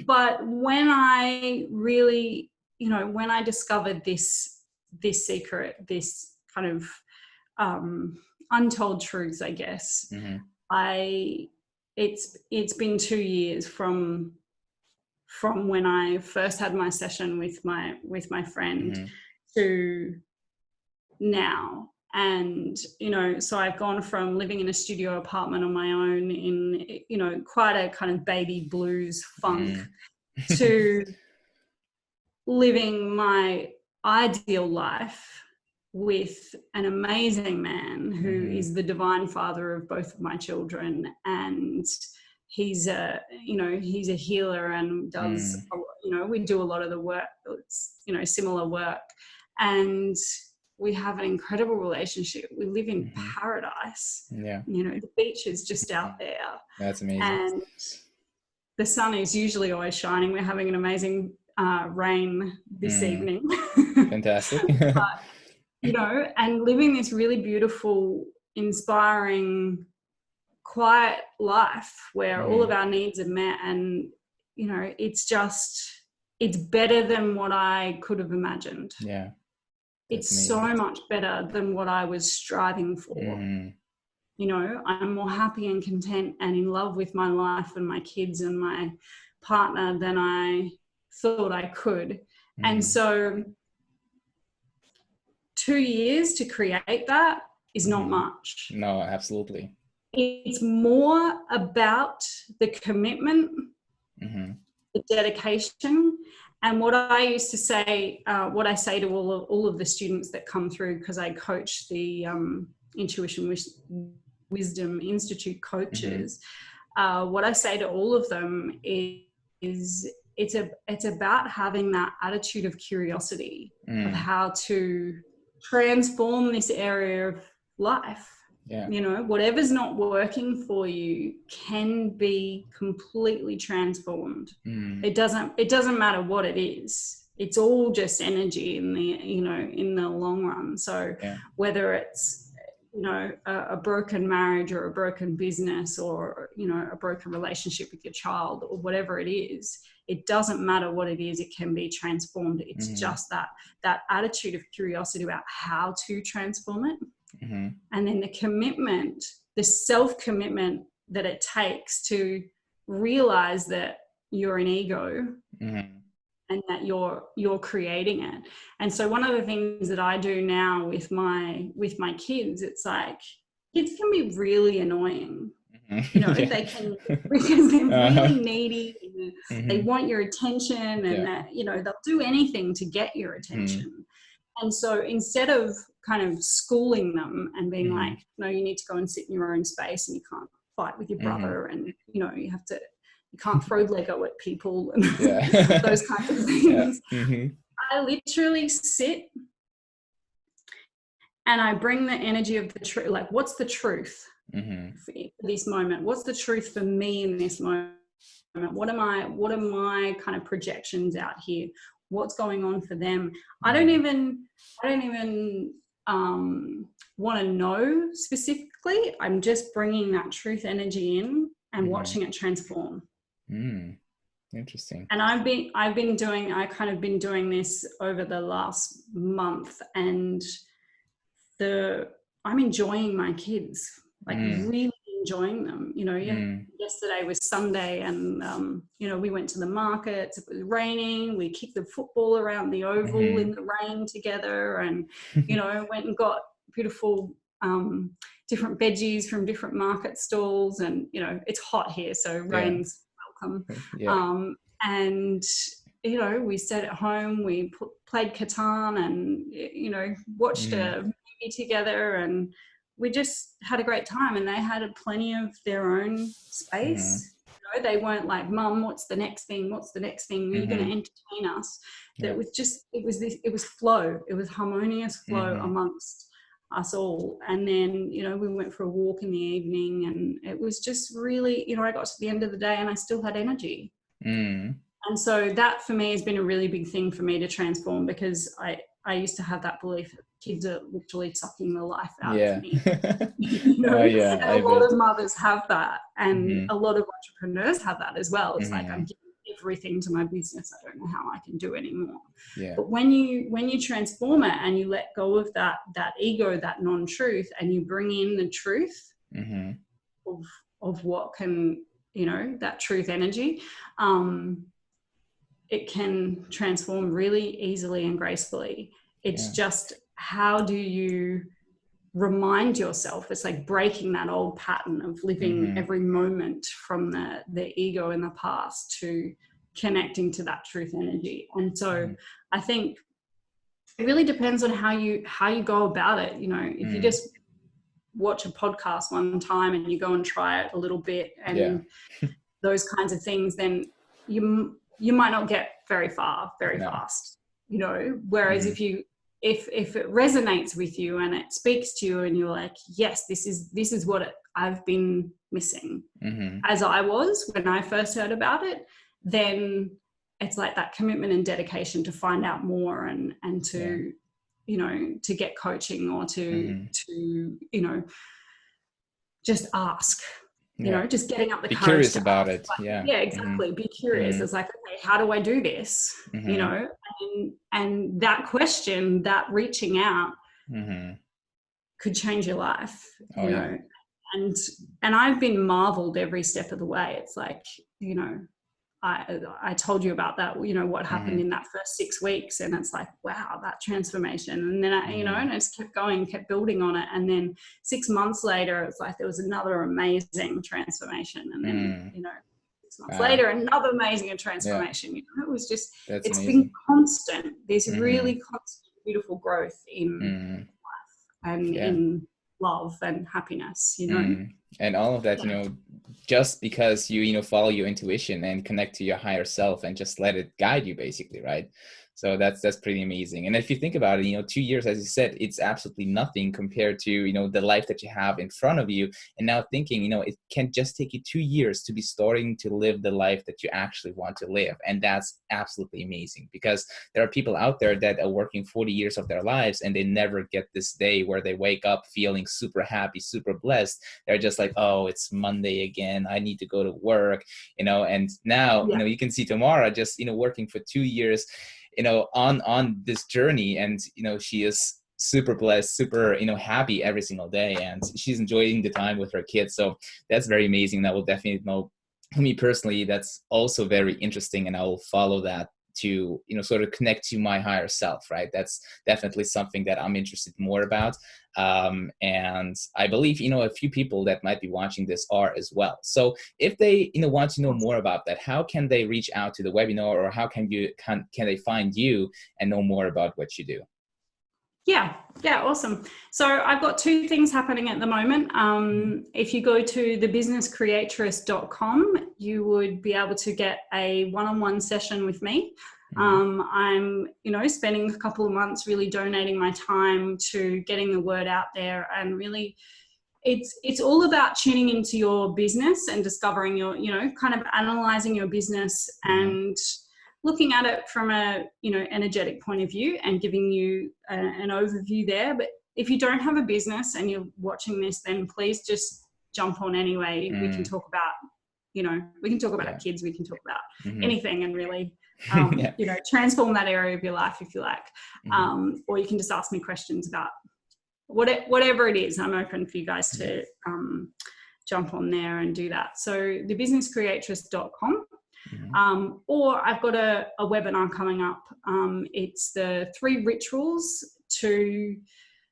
But when I really, when I discovered this secret, this kind of untold truths, I guess, it's been 2 years from when I first had my session with my friend to now. And so I've gone from living in a studio apartment on my own in quite a kind of baby blues funk to living my ideal life with an amazing man who is the divine father of both of my children, and he's a healer and does we do a lot of the work, similar work, and we have an incredible relationship. We live in paradise. Yeah. The beach is just out there. That's amazing. And the sun is usually always shining. We're having an amazing rain this evening. Fantastic. But, and living this really beautiful, inspiring, quiet life where all of our needs are met. And, it's just it's better than what I could have imagined. Yeah. It's so much better than what I was striving for. You know, I'm more happy and content and in love with my life and my kids and my partner than I thought I could. And so 2 years to create that is not much. No, absolutely. It's more about the commitment, the dedication, and what I used to say, what I say to all of the students that come through, because I coach the Intuition Wisdom Institute coaches. What I say to all of them is it's about having that attitude of curiosity of how to transform this area of life. Yeah. You know, whatever's not working for you can be completely transformed. It doesn't matter what it is. It's all just energy in the, you know, in the long run. So whether it's, you know, a broken marriage or a broken business or, you know, a broken relationship with your child or whatever it is, it doesn't matter what it is, it can be transformed. It's just that attitude of curiosity about how to transform it. And then the commitment, the self-commitment that it takes to realize that you're an ego and that you're creating it. And so one of the things that I do now with my kids, it's like kids can be really annoying. You know, they can, because they're really needy and they want your attention and that, you know, they'll do anything to get your attention. And so instead of kind of schooling them and being like, no, you need to go and sit in your own space and you can't fight with your brother and, you know, you can't throw Lego at people and those kinds of things. I literally sit and I bring the energy of the truth. Like, what's the truth for this moment? What's the truth for me in this moment? What are my kind of projections out here? What's going on for them? I don't even want to know specifically. I'm just bringing that truth energy in and watching it transform. Interesting. And I've been doing this over the last month, and I'm enjoying my kids, like really enjoying them. You know, yesterday was Sunday and, you know, we went to the markets, it was raining, we kicked the football around the oval in the rain together and, you know, went and got beautiful different veggies from different market stalls and, you know, it's hot here, so rain's welcome. And, you know, we stayed at home, we played Catan and, you know, watched a movie together and we just had a great time, and they had plenty of their own space. You know, they weren't like, Mum, what's the next thing? What's the next thing? Are you going to entertain us? It was flow. It was harmonious flow amongst us all. And then, you know, we went for a walk in the evening and it was just really, you know, I got to the end of the day and I still had energy. And so that for me has been a really big thing for me to transform, because I used to have that belief that kids are literally sucking the life out of me. You know? And a lot of mothers have that, and a lot of entrepreneurs have that as well. It's like, I'm giving everything to my business. I don't know how I can do anymore. But when you transform it and you let go of that ego, that non-truth, and you bring in the truth of what can, you know, that truth energy, it can transform really easily and gracefully. It's just, how do you remind yourself? It's like breaking that old pattern of living every moment from the ego in the past to connecting to that truth energy. And so I think it really depends on how you go about it. You know, if you just watch a podcast one time and you go and try it a little bit and those kinds of things, then you might not get very far very fast, you know. Whereas if it resonates with you and it speaks to you and you're like, yes, this is what I've been missing, as I was when I first heard about it, then it's like that commitment and dedication to find out more and to you know, to get coaching or to you know, just ask. you know, just getting up the be courage curious to about ask. it. Like, Yeah. yeah, exactly. Be curious. It's like, okay, how do I do this? You know, and that question, that reaching out could change your life, you know. And I've been marveled every step of the way. It's like, you know, I told you about that, you know, what happened in that first 6 weeks, and it's like, wow, that transformation. And then I, you know, and I just kept going, kept building on it. And then 6 months later, it's like there was another amazing transformation. And then, you know, 6 months later, another amazing transformation. You know, it was just, it's amazing. Been constant. There's really constant, beautiful growth in life and in love and happiness, you know. And all of that, you know, just because you know, follow your intuition and connect to your higher self and just let it guide you, basically, right? So that's pretty amazing. And if you think about it, you know, 2 years, as you said, it's absolutely nothing compared to, you know, the life that you have in front of you. And now thinking, you know, it can just take you 2 years to be starting to live the life that you actually want to live. And that's absolutely amazing, because there are people out there that are working 40 years of their lives and they never get this day where they wake up feeling super happy, super blessed. They're just like, oh, it's Monday again, I need to go to work, you know. And now, you know, you can see Tamara just, you know, working for 2 years, you know, on this journey, and, you know, she is super blessed, super, you know, happy every single day, and she's enjoying the time with her kids. So that's very amazing. That will definitely know, for me personally, that's also very interesting, and I will follow that to, you know, sort of connect to my higher self, right? That's definitely something that I'm interested more about. And I believe, you know, a few people that might be watching this are as well. So if they, you know, want to know more about that, how can they reach out to the webinar, or how can they find you and know more about what you do? Yeah, awesome. So I've got 2 things happening at the moment. If you go to thebusinesscreatress.com, you would be able to get a one-on-one session with me. I'm, you know, spending a couple of months really donating my time to getting the word out there, and really it's all about tuning into your business and discovering your, you know, kind of analyzing your business and looking at it from a, you know, energetic point of view, and giving you an overview there. But if you don't have a business and you're watching this, then please just jump on anyway. We can talk about, you know, we can talk about kids, we can talk about anything, and really, you know, transform that area of your life if you like. Or you can just ask me questions about whatever it is. I'm open for you guys to jump on there and do that. So thebusinesscreatress.com. Or I've got a webinar coming up. It's the 3 rituals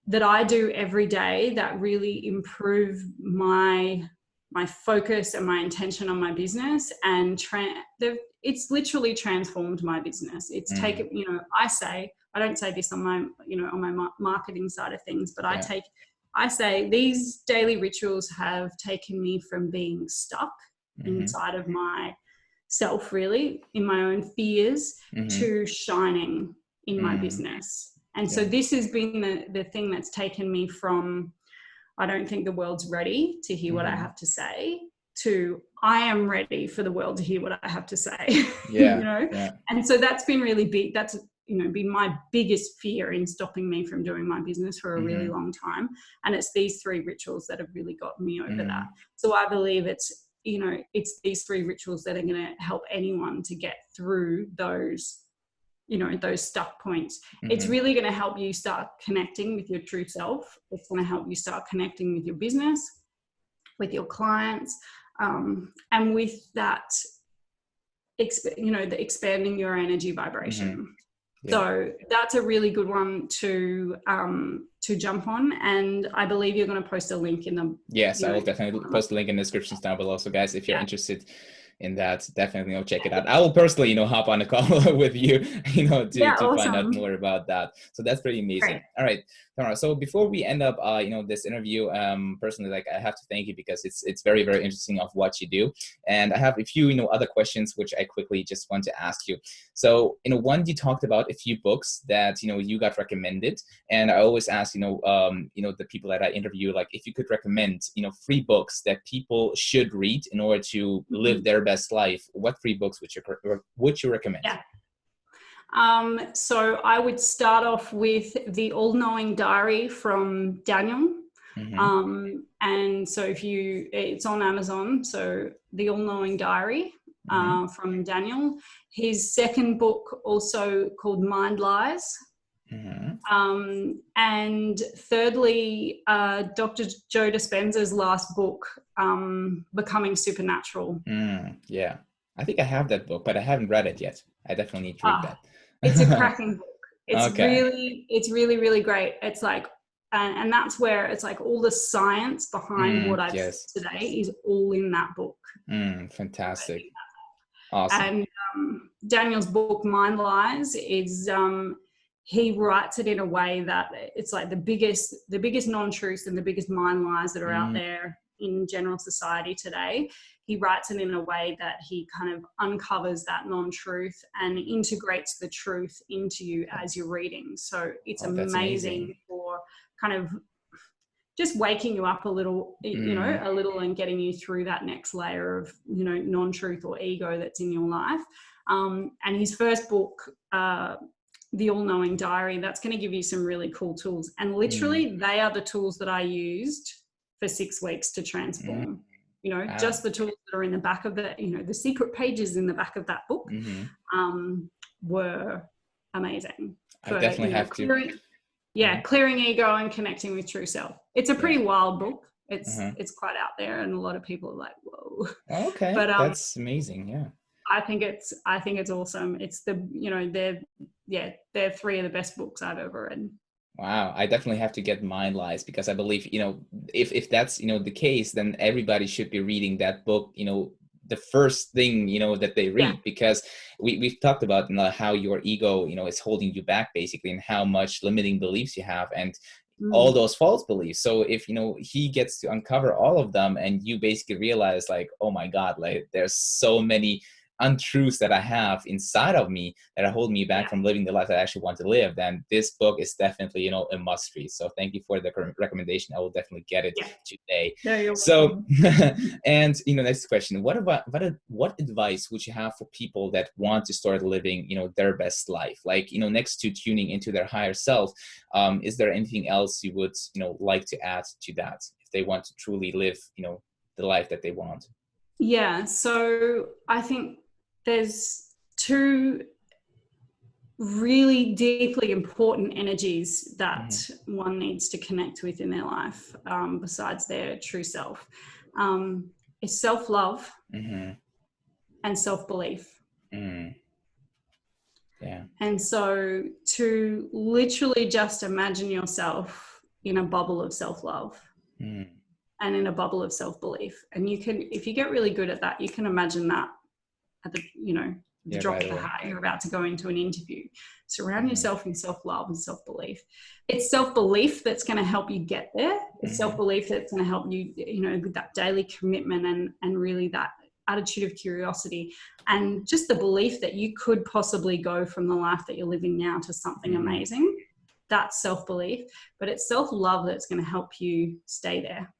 that I do every day that really improve my focus and my intention on my business, and it's literally transformed my business. It's taken, you know, I don't say this on my, you know, on my marketing side of things, but I say these daily rituals have taken me from being stuck inside of my self, really, in my own fears, to shining in my business. And so this has been the thing that's taken me from, I don't think the world's ready to hear what I have to say, to I am ready for the world to hear what I have to say. You know? And so that's been really big. That's, you know, been my biggest fear in stopping me from doing my business for a really long time. And it's these 3 rituals that have really gotten me over that. So I believe it's, you know, it's these 3 rituals that are going to help anyone to get through those, you know, those stuck points. It's really going to help you start connecting with your true self. It's going to help you start connecting with your business, with your clients, and with that, you know, the expanding your energy vibration. So that's a really good one to jump on, and I believe you're going to post a link in the. Yes, I will definitely post a link in the descriptions down below. So guys, if you're interested in that, definitely, you know, check it out. I will personally, you know, hop on a call with you, you know, to find out more about that. So that's pretty amazing. Great. All right, Tamara. So before we end up, you know, this interview, personally, like, I have to thank you, because it's very, very interesting of what you do, and I have a few, you know, other questions which I quickly just want to ask you. So, you know, one, you talked about a few books that, you know, you got recommended, and I always ask, you know, the people that I interview, like, if you could recommend, you know, 3 books that people should read in order to live their best life, what 3 books would you recommend? So I would start off with The All-Knowing Diary from Daniel. Mm-hmm. And so it's on Amazon. So The All-Knowing Diary from Daniel. His second book, also called Mind Lies. Mm-hmm. And thirdly, Dr. Joe Dispenza's last book, Becoming Supernatural. Yeah, I think I have that book, but I haven't read it yet. I definitely need to read that. It's a cracking book. It's Okay. really, really great. It's like, and that's where it's like all the science behind what I've Yes. said today is all in that book. Fantastic. Awesome. And Daniel's book, Mind Lies, is he writes it in a way that it's like the biggest non-truths and the biggest mind lies that are out there in general society today. He writes it in a way that he kind of uncovers that non-truth and integrates the truth into you as you're reading. So it's amazing for kind of just waking you up a little, a little, and getting you through that next layer of, non-truth or ego that's in your life. And his first book, The All-Knowing Diary, that's going to give you some really cool tools. And literally they are the tools that I used for 6 weeks to transform. Just the tools that are in the back of the secret pages in the back of that book were amazing. I definitely have to. Clearing ego and connecting with true self. It's a pretty wild book. It's quite out there, and a lot of people are like, whoa. Okay, but that's amazing. Yeah. I think it's awesome. It's they're 3 of the best books I've ever read. Wow, I definitely have to get Mind Lies, because I believe, if that's, the case, then everybody should be reading that book, the first thing, that they read, because we've talked about how your ego, is holding you back basically, and how much limiting beliefs you have, and all those false beliefs. So if, he gets to uncover all of them, and you basically realize like, oh my God, like there's so many untruths that I have inside of me that are holding me back from living the life that I actually want to live, then this book is definitely, a must read. So thank you for the recommendation. I will definitely get it today. So, and, next question, what advice would you have for people that want to start living, their best life? Like, next to tuning into their higher self, is there anything else you would, like to add to that if they want to truly live, the life that they want? Yeah. So I think there's 2 really deeply important energies that one needs to connect with in their life, besides their true self. Is self-love and self-belief. Yeah. And so to literally just imagine yourself in a bubble of self-love and in a bubble of self-belief. And you can, if you get really good at that, you can imagine that at the, the drop of the hat, you're about to go into an interview. Surround yourself in self-love and self-belief. It's self-belief that's going to help you get there. It's self-belief that's going to help you, with that daily commitment and really that attitude of curiosity, and just the belief that you could possibly go from the life that you're living now to something amazing. That's self-belief. But it's self-love that's going to help you stay there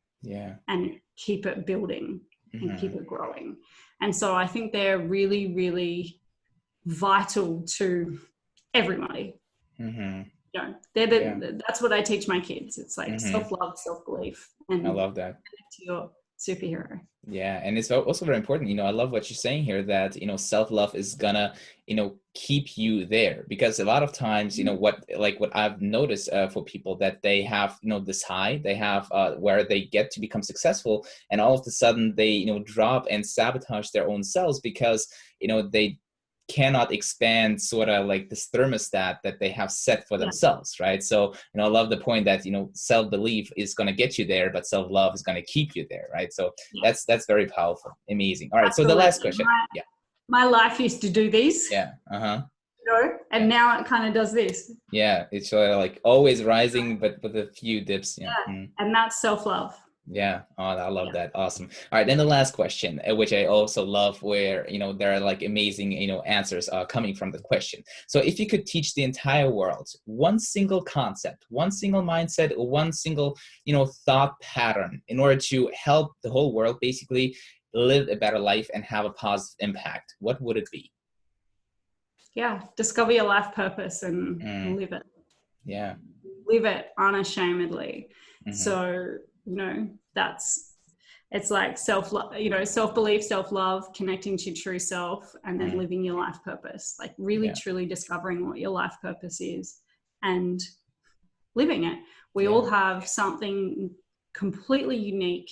and keep it building and keep it growing. And so I think they're really, really vital to everybody. That's what I teach my kids. It's like self-love, self-belief, and I love that. To your superhero. Yeah, and it's also very important. I love what you're saying here, that self-love is gonna keep you there, because a lot of times what I've noticed for people, that they have this high they have where they get to become successful, and all of a sudden they drop and sabotage their own selves, because they cannot expand sort of like this thermostat that they have set for themselves, right? So I love the point that self-belief is going to get you there, but self-love is going to keep you there, right? So that's very powerful. Amazing. All right. Absolutely. So the last question. My life used to do these. And now it kind of does this. Yeah, it's sort of like always rising, but with a few dips. And that's self-love. Yeah. Oh, I love that. Awesome. All right. Then the last question, which I also love, where, there are like amazing, answers coming from the question. So if you could teach the entire world one single concept, one single mindset, or one single, thought pattern in order to help the whole world basically live a better life and have a positive impact, what would it be? Yeah. Discover your life purpose and live it. Yeah. live it unashamedly. Mm-hmm. So, it's like self-belief, self-love, connecting to your true self, and then living your life purpose, like really truly discovering what your life purpose is and living it. We all have something completely unique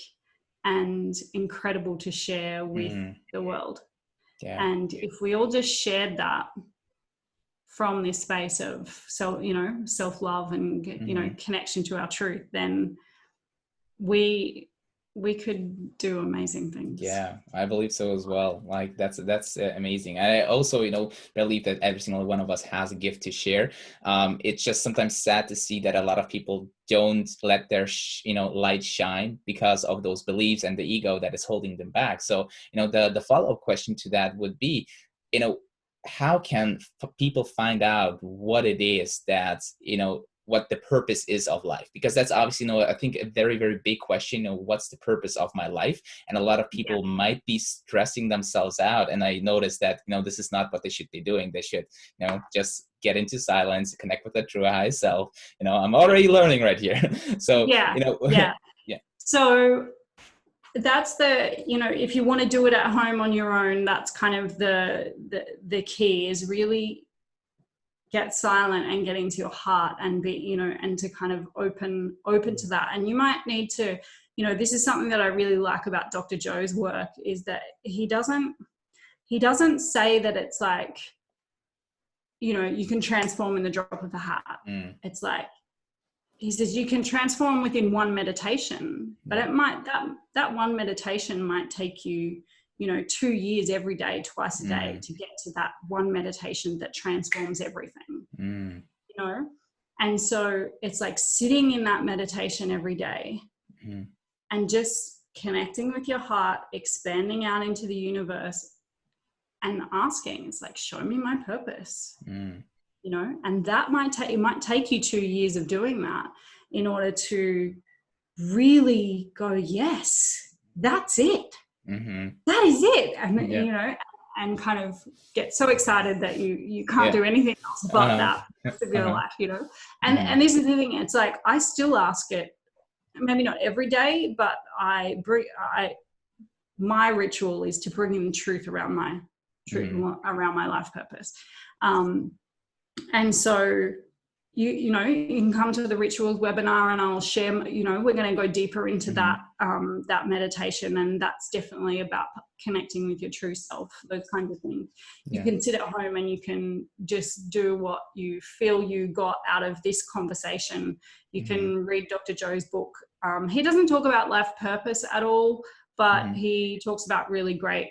and incredible to share with the world. And if we all just shared that from this space of self-love and connection to our truth, then we could do amazing things. Yeah, I believe so as well. Like that's amazing. I also, believe that every single one of us has a gift to share. It's just sometimes sad to see that a lot of people don't let their light shine because of those beliefs and the ego that is holding them back. So, the follow-up question to that would be, how can people find out what it is that, what the purpose is of life? Because that's obviously, I think a very, very big question, what's the purpose of my life? And a lot of people might be stressing themselves out. And I noticed that, this is not what they should be doing. They should, just get into silence, connect with their true high self. I'm already learning right here. So, yeah. So that's if you want to do it at home on your own, that's kind of the key, is really get silent and get into your heart and be, and to kind of open to that. And you might need to, this is something that I really like about Dr. Joe's work, is that he doesn't say that it's like, you can transform in the drop of a hat. It's like, he says you can transform within one meditation, but it might, that one meditation might take you, 2 years every day, twice a day, to get to that one meditation that transforms everything. And so it's like sitting in that meditation every day and just connecting with your heart, expanding out into the universe and asking, it's like, show me my purpose. And that it might take you 2 years of doing that in order to really go, yes, that's it. That is it. And and kind of get so excited that you can't do anything else but that of your life, And this is the thing, it's like, I still ask it, maybe not every day, but my ritual is to bring in the truth around my around my life purpose. And so you can come to the rituals webinar and I'll share, we're going to go deeper into that meditation, and that's definitely about connecting with your true self, those kinds of things. You can sit at home and you can just do what you feel you got out of this conversation. You can read Dr. Joe's book. He doesn't talk about life purpose at all, but he talks about really great,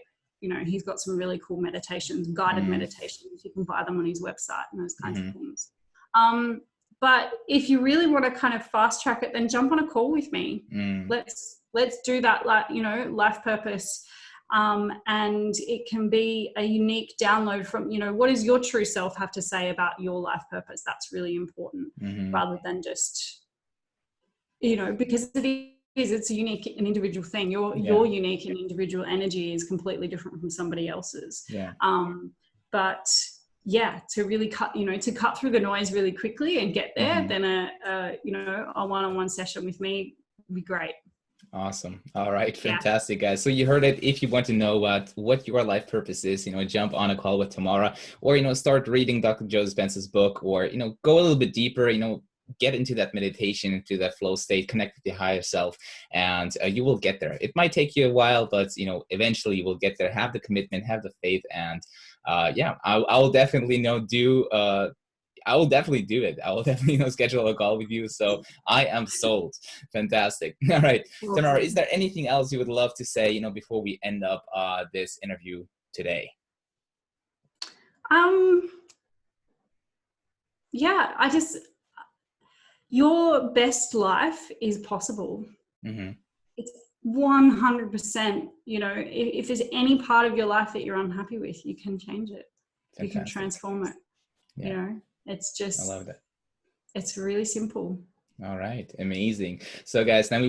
he's got some really cool meditations, guided meditations. You can buy them on his website and those kinds of things. But if you really want to kind of fast track it, then jump on a call with me. Let's do that, life purpose. And it can be a unique download from, what does your true self have to say about your life purpose? That's really important, rather than just, because it's a unique and individual thing. Your unique and individual energy is completely different from somebody else's. But to really cut through the noise really quickly and get there, then a one-on-one session with me would be great. Awesome. All right. Fantastic, guys. So you heard it. If you want to know what your life purpose is, jump on a call with Tamara, or, start reading Dr. Joe Dispenza's book, or, go a little bit deeper, get into that meditation, into that flow state, connect with your higher self, and you will get there. It might take you a while, but, eventually you will get there. Have the commitment, have the faith, and I will definitely I will definitely do it. I will definitely schedule a call with you. So I am sold. Fantastic. All right. Tamara, is there anything else you would love to say, before we end up this interview today? Your best life is possible. It's 100%, if there's any part of your life that you're unhappy with, you can change it. Fantastic. You can transform it. It's just, I love that. It's really simple. All right, amazing. So guys, now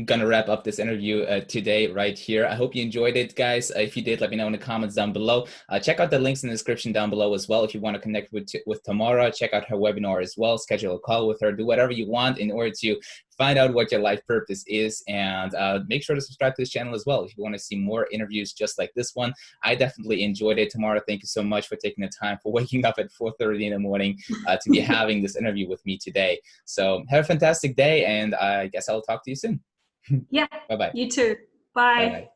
gonna wrap up this interview today right here. I hope you enjoyed it, guys. If you did, let me know in the comments down below. Check out the links in the description down below as well. If you want to connect with Tamara, check out her webinar as well. Schedule a call with her. Do whatever you want in order to find out what your life purpose is, and make sure to subscribe to this channel as well if you want to see more interviews just like this one. I definitely enjoyed it. Tamara, thank you so much for taking the time, for waking up at 4:30 in the morning to be having this interview with me today. So have a fantastic day, and I guess I'll talk to you soon. Yeah, Bye-bye. you too. Bye. Bye-bye.